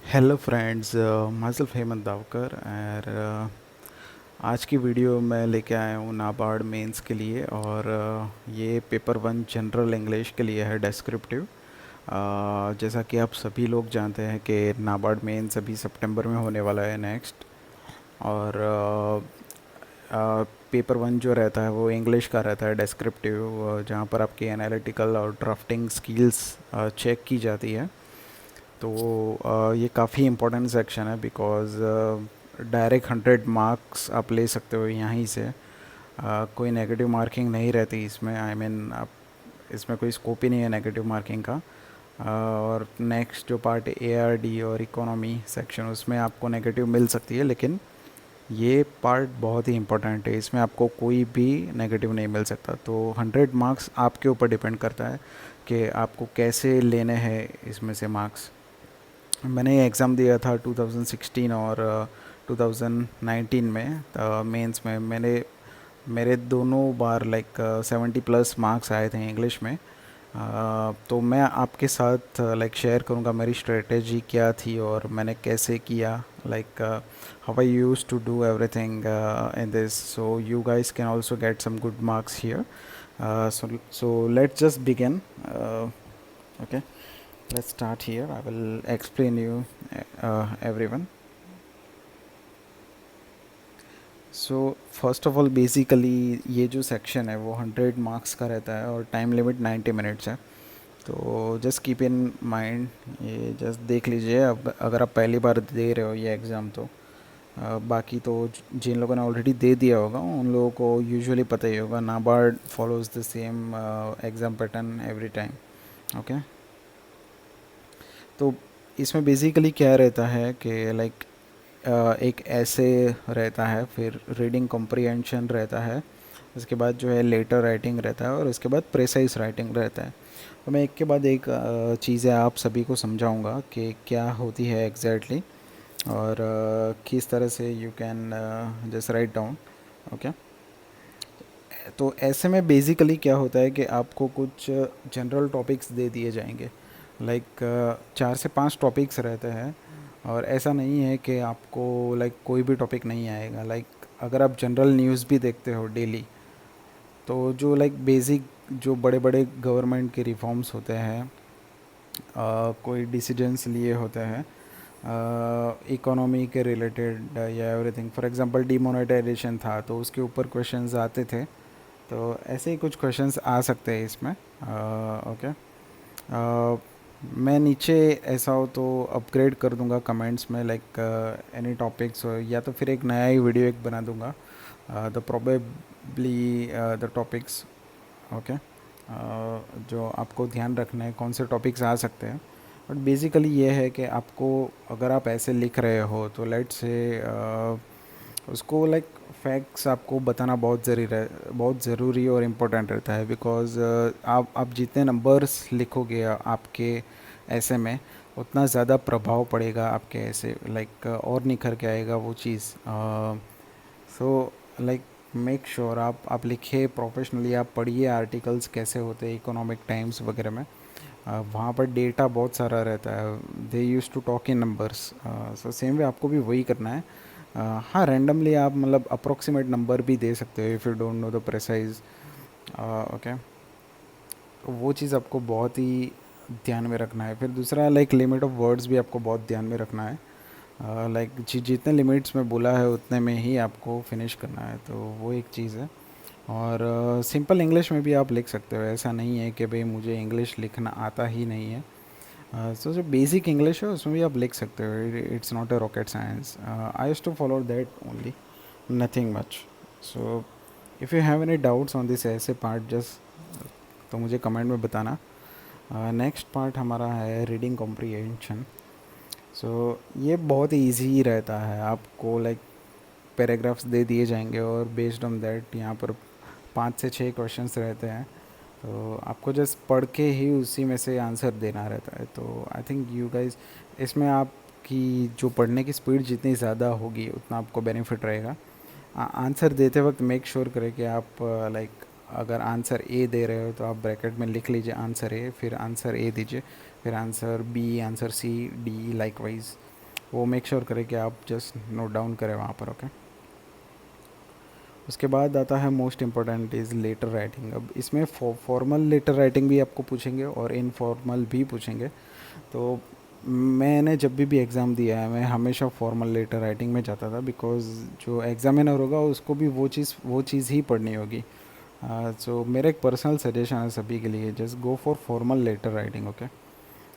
Hello friends, myself Hemant Dawkar और आज की वीडियो मैं लेके आया हूँ नाबार्ड मेंस के लिए। और ये पेपर वन जनरल इंग्लिश के लिए है, डेस्क्रिप्टिव। जैसा कि आप सभी लोग जानते हैं कि नाबार्ड मेंस अभी सितंबर में होने वाला है नेक्स्ट। और पेपर वन जो रहता है वो इंग्लिश का रहता है, डेस्क्रिप्टिव, जहाँ पर आपकी एनालिटिकल और ड्राफ्टिंग स्किल्स चेक की जाती है। तो ये काफ़ी इम्पोर्टेंट सेक्शन है बिकॉज़ डायरेक्ट 100 मार्क्स आप ले सकते हो यहीं से। कोई नेगेटिव मार्किंग नहीं रहती इसमें, आई मीन आप इसमें कोई स्कोप ही नहीं है नेगेटिव मार्किंग का। और नेक्स्ट जो पार्ट ए आर डी और इकोनॉमी सेक्शन, उसमें आपको नेगेटिव मिल सकती है, लेकिन ये पार्ट बहुत ही इम्पोर्टेंट है, इसमें आपको कोई भी नेगेटिव नहीं मिल सकता। तो 100 मार्क्स आपके ऊपर डिपेंड करता है कि आपको कैसे लेने हैं इसमें से मार्क्स। मैंने ये एग्ज़ाम दिया था 2016 और 2019 में। मेंस में मेरे दोनों बार लाइक 70+ मार्क्स आए थे इंग्लिश में। तो मैं आपके साथ लाइक शेयर करूँगा मेरी स्ट्रेटेजी क्या थी और मैंने कैसे किया, like how I use to do everything in this, so you guys can also get some good marks here. So let's just begin. Okay, let's start here. I will explain you everyone. So first of all basically ये जो section है वो 100 marks का रहता है और time limit 90 minutes है। तो जस्ट कीप इन माइंड, ये जस्ट देख लीजिए। अब अगर आप पहली बार दे रहे हो ये एग्ज़ाम तो बाकी तो जिन लोगों ने ऑलरेडी दे दिया होगा उन लोगों को यूजुअली पता ही होगा, NABARD follows the same exam pattern every time. Okay, तो इसमें बेसिकली क्या रहता है कि लाइक एक ऐसे रहता है, फिर रीडिंग कॉम्प्रिहेंशन रहता है, उसके बाद जो है लेटर राइटिंग रहता है और उसके बाद प्रेसाइज राइटिंग रहता है। तो मैं एक के बाद एक चीज़ें आप सभी को समझाऊंगा कि क्या होती है एग्जैक्टली और किस तरह से you can just write down. Okay, तो ऐसे में बेसिकली क्या होता है कि आपको कुछ जनरल टॉपिक्स दे दिए जाएंगे, लाइक 4 से 5 टॉपिक्स रहते हैं। और ऐसा नहीं है कि आपको लाइक कोई भी टॉपिक नहीं आएगा। लाइक अगर आप जनरल न्यूज़ भी देखते हो डेली, तो जो लाइक बेसिक जो बड़े बड़े गवर्नमेंट के रिफॉर्म्स होते हैं, कोई डिसीजंस लिए होते हैं इकोनॉमी के रिलेटेड या एवरीथिंग, फॉर एग्जांपल डिमोनेटाइजेशन था तो उसके ऊपर क्वेश्चंस आते थे। तो ऐसे ही कुछ क्वेश्चंस आ सकते हैं इसमें। ओके, मैं नीचे ऐसा हो तो अपग्रेड कर दूंगा कमेंट्स में, लाइक एनी टॉपिक्स, या तो फिर एक नया ही वीडियो एक बना दूंगा the probably the topics. Okay, जो आपको ध्यान रखना है कौन से टॉपिक्स आ सकते हैं। बट बेसिकली ये है कि आपको, अगर आप ऐसे लिख रहे हो तो लेट्स से उसको लाइक फैक्ट्स आपको बताना बहुत ज़रूरी और इम्पोर्टेंट रहता है, बिकॉज़ आप जितने नंबर्स लिखोगे आपके ऐसे में, उतना ज़्यादा प्रभाव पड़ेगा आपके ऐसे, लाइक और निखर के आएगा वो चीज़। सो लाइक मेक श्योर आप लिखे प्रोफेशनली, आप पढ़िए आर्टिकल्स कैसे होते हैं इकोनॉमिक टाइम्स वगैरह में। वहाँ पर डेटा बहुत सारा रहता है, they use to talk in numbers. So same way आपको भी वही करना है। हाँ, रैंडमली आप मतलब अप्रोक्सीमेट नंबर भी दे सकते हो if you don't know the precise. Okay, वो चीज़ आपको बहुत ही ध्यान में रखना है। फिर दूसरा, लाइक लिमिट ऑफ वर्ड्स भी आपको बहुत ध्यान में रखना है। लाइक जितने लिमिट्स में बोला है उतने में ही आपको फिनिश करना है, तो वो एक चीज़ है। और सिंपल इंग्लिश में भी आप लिख सकते हो, ऐसा नहीं है कि भाई मुझे इंग्लिश लिखना आता ही नहीं है। सो जो बेसिक इंग्लिश है उसमें भी आप लिख सकते हो, it's not a rocket science. I used to follow that only, nothing much. So if you have any doubts on this essay part, just तो मुझे कमेंट में बताना। नेक्स्ट पार्ट हमारा है रीडिंग कॉम्प्रिहेंशन। सो ये बहुत ही ईजी रहता है, आपको लाइक पैराग्राफ्स दे दिए जाएंगे और बेस्ड ऑन दैट यहाँ पर 5 से 6 क्वेश्चंस रहते हैं। तो आपको जस्ट पढ़ के ही उसी में से आंसर देना रहता है। तो आई थिंक यू गाइस, इसमें आपकी जो पढ़ने की स्पीड जितनी ज़्यादा होगी उतना आपको बेनिफिट रहेगा। आंसर देते वक्त मेक श्योर करें कि आप लाइक अगर आंसर ए दे रहे हो तो आप ब्रैकेट में लिख लीजिए आंसर ए, फिर आंसर ए दीजिए, फिर answer B, answer C, D, likewise. वो मेक श्योर करें कि आप जस्ट नोट डाउन करें वहाँ पर। ओके, उसके बाद आता है most important is letter writing. अब इसमें फॉर्मल लेटर राइटिंग भी आपको पूछेंगे और इनफॉर्मल भी पूछेंगे। तो मैंने जब भी एग्ज़ाम दिया है मैं हमेशा फॉर्मल लेटर राइटिंग में जाता था, बिकॉज़ जो एग्ज़ामिनर होगा उसको भी वो चीज़ ही पढ़नी होगी। सो मेरा एक पर्सनल सजेशन है सभी के लिए, just go for formal letter writing. Okay,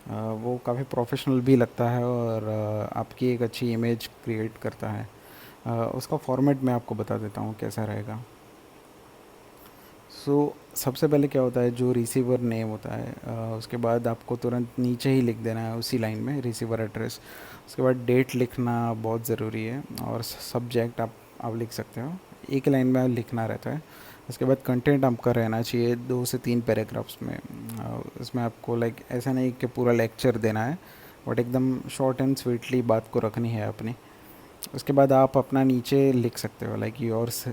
वो काफ़ी प्रोफेशनल भी लगता है और आपकी एक अच्छी इमेज क्रिएट करता है। उसका फॉर्मेट मैं आपको बता देता हूँ कैसा रहेगा। सो सबसे पहले क्या होता है, जो रिसीवर नेम होता है उसके बाद आपको तुरंत नीचे ही लिख देना है उसी लाइन में रिसीवर एड्रेस। उसके बाद डेट लिखना बहुत ज़रूरी है, और सब्जेक्ट आप लिख सकते हो, एक लाइन में लिखना रहता है। उसके बाद कंटेंट आपका रहना चाहिए 2 से 3 पैराग्राफ्स में। उसमें आपको लाइक ऐसा नहीं कि पूरा लेक्चर देना है, बट एकदम शॉर्ट एंड स्वीटली बात को रखनी है अपनी। उसके बाद आप अपना नीचे लिख सकते हो लाइक योर्स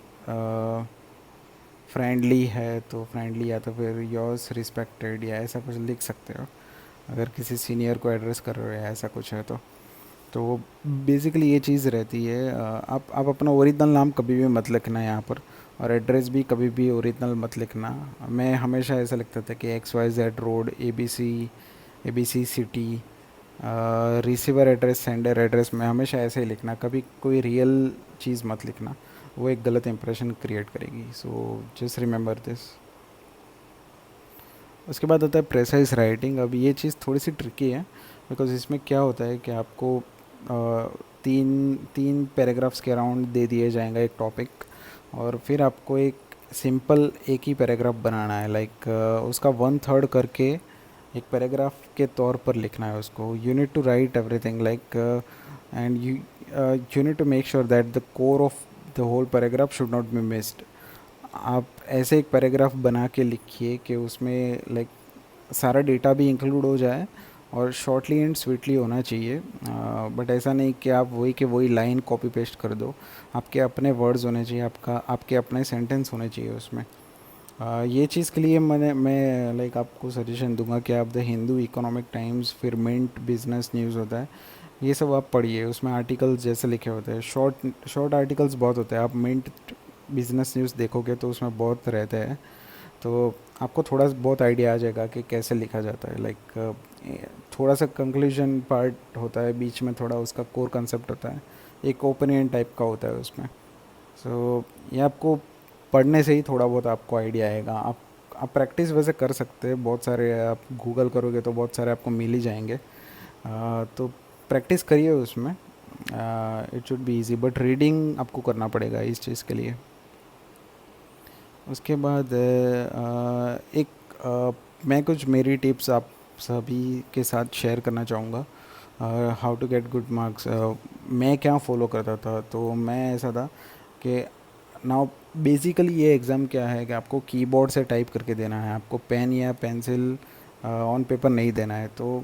फ्रेंडली है तो फ्रेंडली, या तो फिर योर्स रिस्पेक्टेड या ऐसा कुछ लिख सकते हो, अगर किसी सीनियर को एड्रेस कर रहे हो या ऐसा कुछ है तो बेसिकली ये चीज़ रहती है। आप अपना ओरिजिनल नाम कभी भी मत लिखना यहाँ पर, और एड्रेस भी कभी भी ओरिजिनल मत लिखना। मैं हमेशा ऐसा लिखता था कि XYZ road ABC city, receiver address sender address में हमेशा ऐसे ही लिखना, कभी कोई रियल चीज़ मत लिखना, वो एक गलत इंप्रेशन क्रिएट करेगी। So just remember this. उसके बाद आता है प्रेसाइज राइटिंग। अब ये चीज़ थोड़ी सी ट्रिकी है, बिकॉज इसमें क्या होता है कि आपको तीन तीन पैराग्राफ्स के अराउंड दे दिए जाएंगे एक टॉपिक, और फिर आपको एक सिंपल एक ही पैराग्राफ बनाना है, लाइक उसका 1/3 करके एक पैराग्राफ के तौर पर लिखना है उसको। You need to write everything like, and you need to make sure that the core of the whole paragraph should not be missed. आप ऐसे एक पैराग्राफ बना के लिखिए कि उसमें लाइक सारा डेटा भी इंक्लूड हो जाए, और शॉर्टली एंड स्वीटली होना चाहिए। बट ऐसा नहीं कि आप वही के वही लाइन कॉपी पेस्ट कर दो। आपके अपने वर्ड्स होने चाहिए, आपके अपने सेंटेंस होने चाहिए उसमें। ये चीज़ के लिए मैं लाइक आपको सजेशन दूंगा कि आप द हिंदू, इकोनॉमिक टाइम्स, फिर मिंट बिजनेस न्यूज़ होता है, ये सब आप पढ़िए। उसमें आर्टिकल्स जैसे लिखे होते हैं, शॉर्ट शॉर्ट आर्टिकल्स बहुत होते हैं। आप मिंट बिजनेस न्यूज़ देखोगे तो उसमें बहुत रहते हैं, तो आपको थोड़ा बहुत आइडिया आ जाएगा कि कैसे लिखा जाता है। लाइक थोड़ा सा कंक्लूजन पार्ट होता है, बीच में थोड़ा उसका कोर कंसेप्ट होता है, एक ओपिनियन टाइप का होता है उसमें। सो ये आपको पढ़ने से ही थोड़ा बहुत आपको आइडिया आएगा। आप प्रैक्टिस वैसे कर सकते हैं, बहुत सारे आप गूगल करोगे तो बहुत सारे आपको मिल ही जाएंगे। तो प्रैक्टिस करिए उसमें। It should be easy, but reading आपको करना पड़ेगा इस चीज़ के लिए। उसके बाद मैं कुछ मेरी टिप्स आप सभी के साथ शेयर करना चाहूँगा। How to get good marks. मैं क्या फॉलो करता था, तो मैं ऐसा था कि नाउ बेसिकली ये एग्ज़ाम क्या है कि आपको कीबोर्ड से टाइप करके देना है, आपको पेन या पेंसिल ऑन पेपर नहीं देना है। तो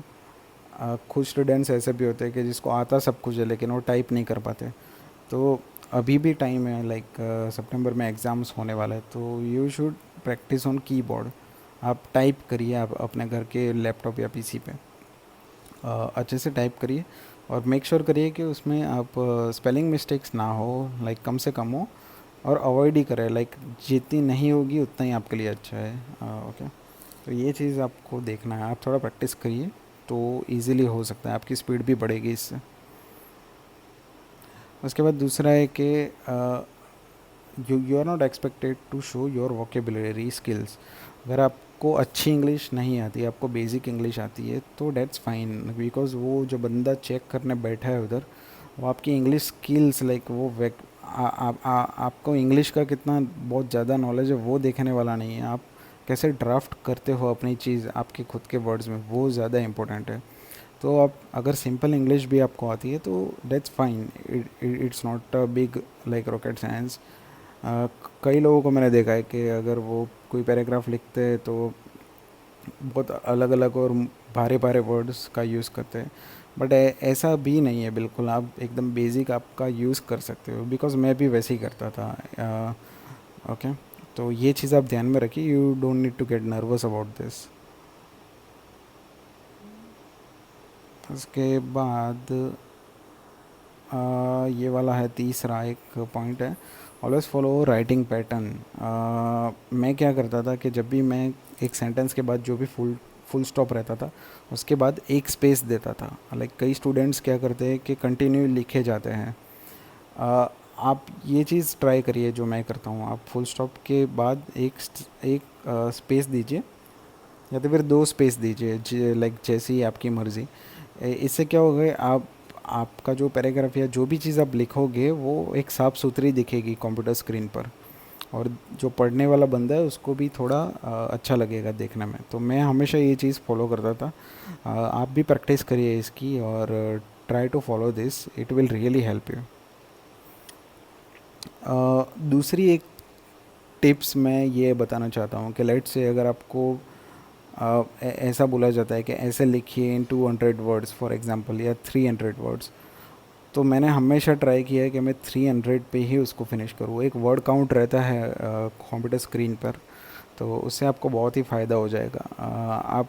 कुछ स्टूडेंट्स ऐसे भी होते हैं कि जिसको आता सब कुछ है लेकिन वो टाइप नहीं कर पाते। तो अभी भी टाइम है, लाइक सितंबर में एग्ज़ाम्स होने वाला है, तो you should practice on keyboard. आप टाइप करिए, आप अपने घर के लैपटॉप या पीसी पे अच्छे से टाइप करिए, और मेक श्योर करिए कि उसमें आप स्पेलिंग मिस्टेक्स ना हो, लाइक कम से कम हो, और अवॉइड ही करें, लाइक जितनी नहीं होगी उतना ही आपके लिए अच्छा है। ओके, तो ये चीज़ आपको देखना है, आप थोड़ा प्रैक्टिस करिए तो इजीली हो सकता है, आपकी स्पीड भी बढ़ेगी इससे। उसके बाद दूसरा है कि you are not expected to show your vocabulary skills. अगर आपको अच्छी इंग्लिश नहीं आती, आपको बेसिक इंग्लिश आती है, तो डेट्स फाइन, बिकॉज वो जो बंदा चेक करने बैठा है उधर, वो आपकी इंग्लिश स्किल्स लाइक वो आपको इंग्लिश का कितना बहुत ज़्यादा नॉलेज है वो देखने वाला नहीं है। आप कैसे ड्राफ्ट करते हो अपनी चीज़ आपके खुद के वर्ड्स में, वो ज़्यादा इंपॉर्टेंट है। तो आप अगर सिंपल इंग्लिश भी आपको आती है तो that's fine, it's not a big like rocket science. कई लोगों को मैंने देखा है कि अगर वो कोई पैराग्राफ लिखते हैं तो बहुत अलग अलग और भारे भारे वर्ड्स का यूज़ करते हैं, बट ऐसा भी नहीं है बिल्कुल। आप एकदम बेसिक आपका यूज़ कर सकते हो, बिकॉज मैं भी वैसे ही करता था। ओके, तो ये चीज़ आप ध्यान में रखिए, you don't need to get nervous about this. उसके बाद ये वाला है तीसरा एक पॉइंट है, ऑलवेज फॉलो राइटिंग पैटर्न। मैं क्या करता था कि जब भी मैं एक सेंटेंस के बाद जो भी फुल फुल स्टॉप रहता था उसके बाद एक स्पेस देता था। लाइक कई स्टूडेंट्स क्या करते हैं कि कंटिन्यू लिखे जाते हैं। आप ये चीज़ ट्राई करिए जो मैं करता हूँ, आप फुल स्टॉप के बाद एक स्पेस दीजिए या तो फिर दो स्पेस दीजिए, लाइक जैसी आपकी मर्ज़ी। इससे क्या होगा, आपका जो पैराग्राफ या जो भी चीज़ आप लिखोगे वो एक साफ़ सुथरी दिखेगी कंप्यूटर स्क्रीन पर, और जो पढ़ने वाला बंदा है उसको भी थोड़ा अच्छा लगेगा देखने में। तो मैं हमेशा ये चीज़ फॉलो करता था। आप भी प्रैक्टिस करिए इसकी और try to follow this, it will really help you. दूसरी एक टिप्स मैं ये बताना चाहता हूँ कि लेट्स से अगर आपको ऐसा बोला जाता है कि ऐसे लिखिए इन 200 वर्ड्स फॉर एग्जांपल, या 300 वर्ड्स, तो मैंने हमेशा ट्राई किया है कि मैं 300 पे ही उसको फिनिश करूँ। एक वर्ड काउंट रहता है कंप्यूटर स्क्रीन पर, तो उससे आपको बहुत ही फ़ायदा हो जाएगा। आप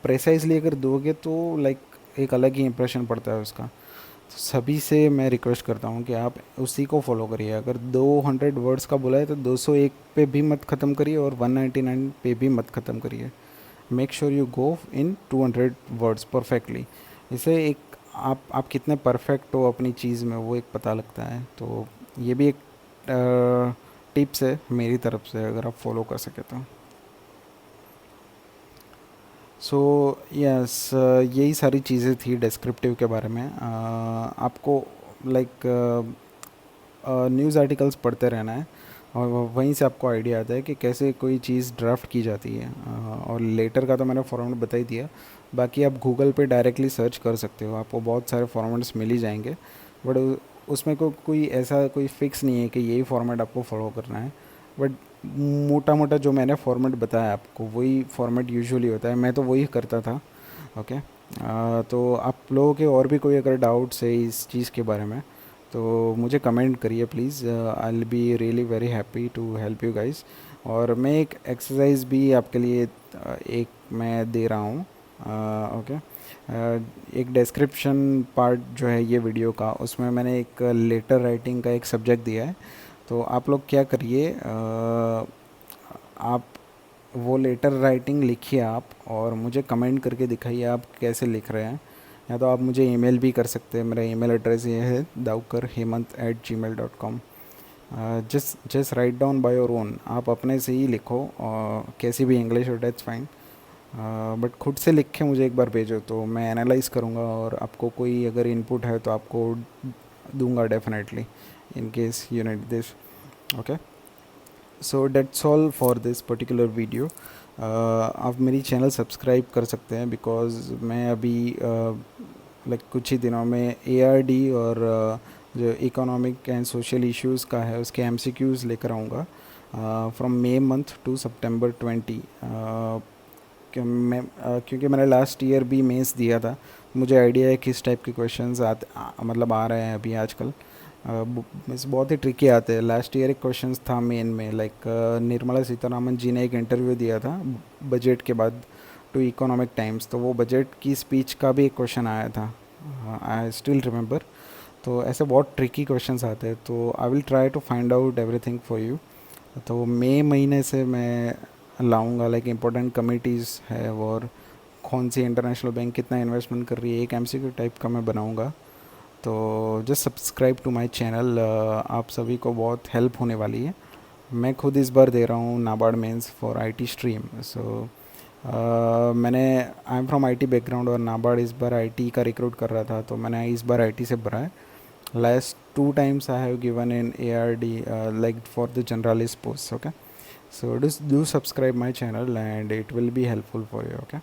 प्रेसाइजली अगर दोगे तो लाइक एक अलग ही इंप्रेशन पड़ता है उसका। तो सभी से मैं रिक्वेस्ट करता हूँ कि आप उसी को फॉलो करिए। अगर 200 वर्ड्स का बोला है तो 201 पे भी मत ख़त्म करिए और 199 पे भी मत ख़त्म करिए। Make sure you go in 200 words perfectly. इसे एक आप कितने परफेक्ट हो अपनी चीज़ में वो एक पता लगता है। तो ये भी एक टिप्स है मेरी तरफ से, अगर आप फॉलो कर सके तो। सो यस, यही सारी चीज़ें थी डिस्क्रिप्टिव के बारे में। आपको लाइक न्यूज़ आर्टिकल्स पढ़ते रहना है और वहीं से आपको आइडिया आता है कि कैसे कोई चीज़ ड्राफ्ट की जाती है। और लेटर का तो मैंने फॉर्मेट बता ही दिया। बाकी आप गूगल पे डायरेक्टली सर्च कर सकते हो, आपको बहुत सारे फॉर्मेट्स मिल ही जाएंगे। बट उसमें कोई ऐसा कोई फिक्स नहीं है कि यही फॉर्मेट आपको फॉलो करना है। बट मोटा मोटा जो मैंने फॉर्मेट बताया आपको वही फॉर्मेट यूजुअली होता है, मैं तो वही करता था। ओके। तो आप लोगों के और भी कोई अगर डाउट्स है इस चीज़ के बारे में तो मुझे कमेंट करिए please. I will be really very happy to help you guys. और मैं एक एक्सरसाइज भी आपके लिए एक मैं दे रहा हूँ। ओके। एक डिस्क्रिप्शन पार्ट जो है ये वीडियो का, उसमें मैंने एक लेटर राइटिंग का एक सब्जेक्ट दिया है। तो आप लोग क्या करिए, आप वो लेटर राइटिंग लिखिए आप, और मुझे कमेंट करके दिखाइए आप कैसे लिख रहे हैं। या तो आप मुझे ईमेल भी कर सकते हैं, मेरा ईमेल एड्रेस ये है daukar@gmail.com। Just write down by your own, आप अपने से ही लिखो कैसी भी इंग्लिश हो, डेट्स फाइन। बट खुद से लिख के मुझे एक बार भेजो तो मैं एनालाइज़ करूँगा, और आपको कोई अगर इनपुट है तो आपको दूंगा definitely, in case you need this. Okay. So that's all for this particular video. आप मेरी चैनल सब्सक्राइब कर सकते हैं, बिकॉज़ मैं अभी लाइक कुछ ही दिनों में ARD और जो इकोनॉमिक एंड सोशल इश्यूज़ का है उसके MCQs लेकर आऊँगा फ्रॉम मे मंथ टू सितंबर 20। क्योंकि मैंने लास्ट ईयर भी मेंस दिया था, मुझे आइडिया है किस टाइप के क्वेश्चंस मतलब आ रहे हैं अभी आजकल। मीन्स बहुत ही ट्रिकी आते हैं। लास्ट ईयर एक क्वेश्चंस था मेन में, लाइक निर्मला सीतारामन जी ने एक इंटरव्यू दिया था बजट के बाद टू इकोनॉमिक टाइम्स, तो वो बजट की स्पीच का भी एक क्वेश्चन आया था, आई स्टिल रिमेंबर। तो ऐसे बहुत ट्रिकी क्वेश्चंस आते हैं, तो I will try to find out everything for you. तो मई महीने से मैं लाऊंगा, लाइक इम्पोर्टेंट कमिटीज़ है और कौन सी इंटरनेशनल बैंक कितना इन्वेस्टमेंट कर रही है, एक MCQ टाइप का मैं बनाऊंगा। तो just subscribe to my channel, आप सभी को बहुत हेल्प होने वाली है। मैं खुद इस बार दे रहा हूँ NABARD mains for IT stream. So मैंने I am from IT background, और नाबार्ड इस बार IT का रिक्रूट कर रहा था, तो मैंने इस बार IT से भरा है। Last 2 times I have given in ARD, like for the generalist posts. Okay, so do subscribe my channel and it will be helpful for you. Okay.